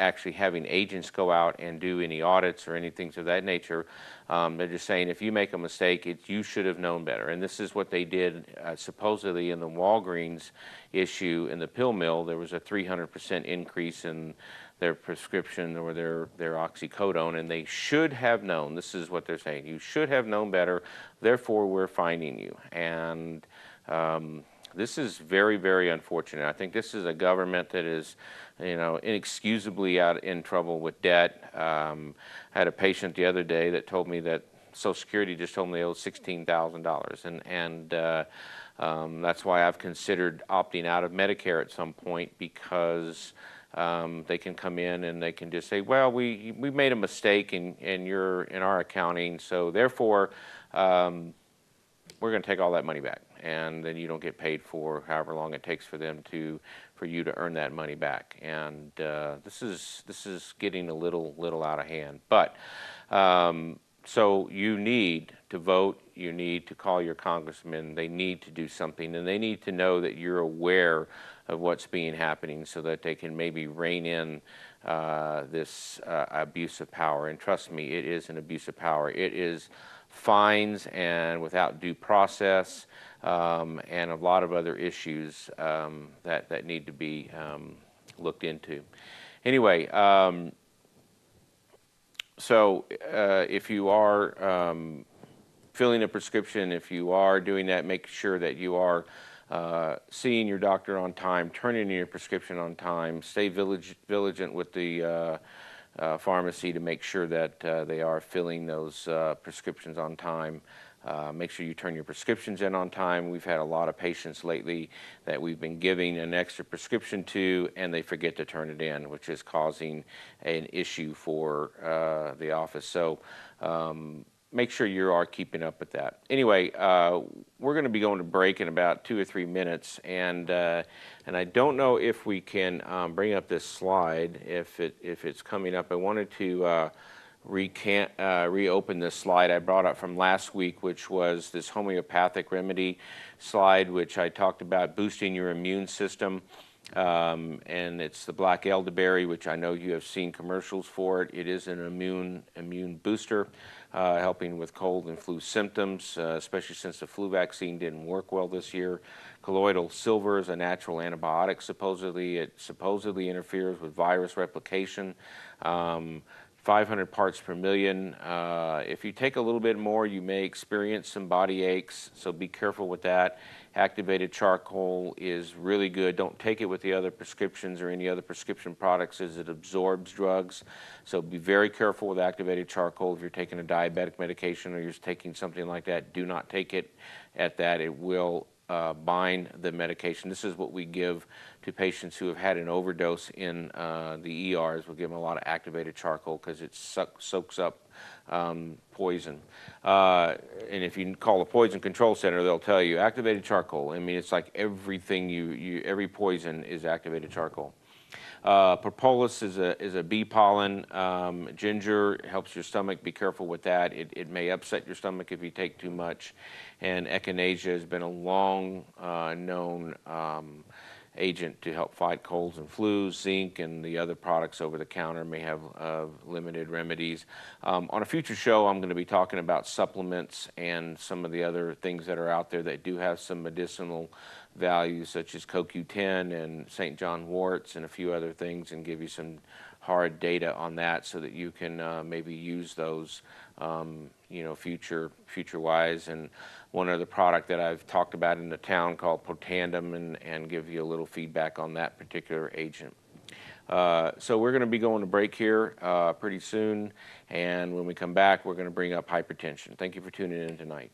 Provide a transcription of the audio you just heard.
actually having agents go out and do any audits or anything of that nature. They're just saying if you make a mistake, you should have known better. And this is what they did supposedly in the Walgreens issue in the pill mill. There was a 300% increase in their prescription or their oxycodone, and they should have known. This is what they're saying. You should have known better, therefore we're fining you. And this is very, very unfortunate. I think this is a government that is, inexcusably in trouble with debt. I had a patient the other day that told me that Social Security just told me they owed $16,000, and that's why I've considered opting out of Medicare at some point, because they can come in and they can just say, well, we made a mistake in our accounting, so therefore we're going to take all that money back, and then you don't get paid for however long it takes for you to earn that money back. And this is getting a little out of hand. But so you need to vote. You need to call your congressman. They need to do something, and they need to know that you're aware of what's happening, so that they can maybe rein in this abuse of power. And trust me, it is an abuse of power. It is fines and without due process, and a lot of other issues that need to be looked into. Anyway, so if you are filling a prescription, if you are doing that, make sure that you are seeing your doctor on time, turning in your prescription on time, stay vigilant with the pharmacy to make sure that they are filling those prescriptions on time. Make sure you turn your prescriptions in on time. We've had a lot of patients lately that we've been giving an extra prescription to, and they forget to turn it in, which is causing an issue for the office. So make sure you are keeping up with that. Anyway, we're going to be going to break in about 2 or 3 minutes, and I don't know if we can bring up this slide if it's coming up. I wanted to reopen this slide I brought up from last week, which was this homeopathic remedy slide, which I talked about boosting your immune system. And it's the black elderberry, which I know you have seen commercials for it. It is an immune booster, helping with cold and flu symptoms, especially since the flu vaccine didn't work well this year. Colloidal silver is a natural antibiotic, supposedly. It supposedly interferes with virus replication. 500 parts per million. If you take a little bit more, you may experience some body aches, so be careful with that. Activated charcoal is really good. Don't take it with the other prescriptions or any other prescription products, as it absorbs drugs. So be very careful with activated charcoal. If you're taking a diabetic medication or you're taking something like that, do not take it at that. It will bind the medication. This is what we give to patients who have had an overdose in the ERs. We'll give them a lot of activated charcoal because it soaks up poison. And if you call the Poison Control Center, they'll tell you activated charcoal. I mean, it's like everything every poison is activated charcoal. Propolis is a bee pollen. Ginger helps your stomach. Be careful with that. It may upset your stomach if you take too much. And echinacea has been a long known agent to help fight colds and flus. Zinc and the other products over the counter may have limited remedies. On a future show, I'm going to be talking about supplements and some of the other things that are out there that do have some medicinal values, such as CoQ10 and St. John worts and a few other things, and give you some hard data on that so that you can maybe use those future-wise. And one other product that I've talked about in the town called Protandem, and give you a little feedback on that particular agent. So we're going to be going to break here pretty soon, and when we come back, we're going to bring up hypertension. Thank you for tuning in tonight.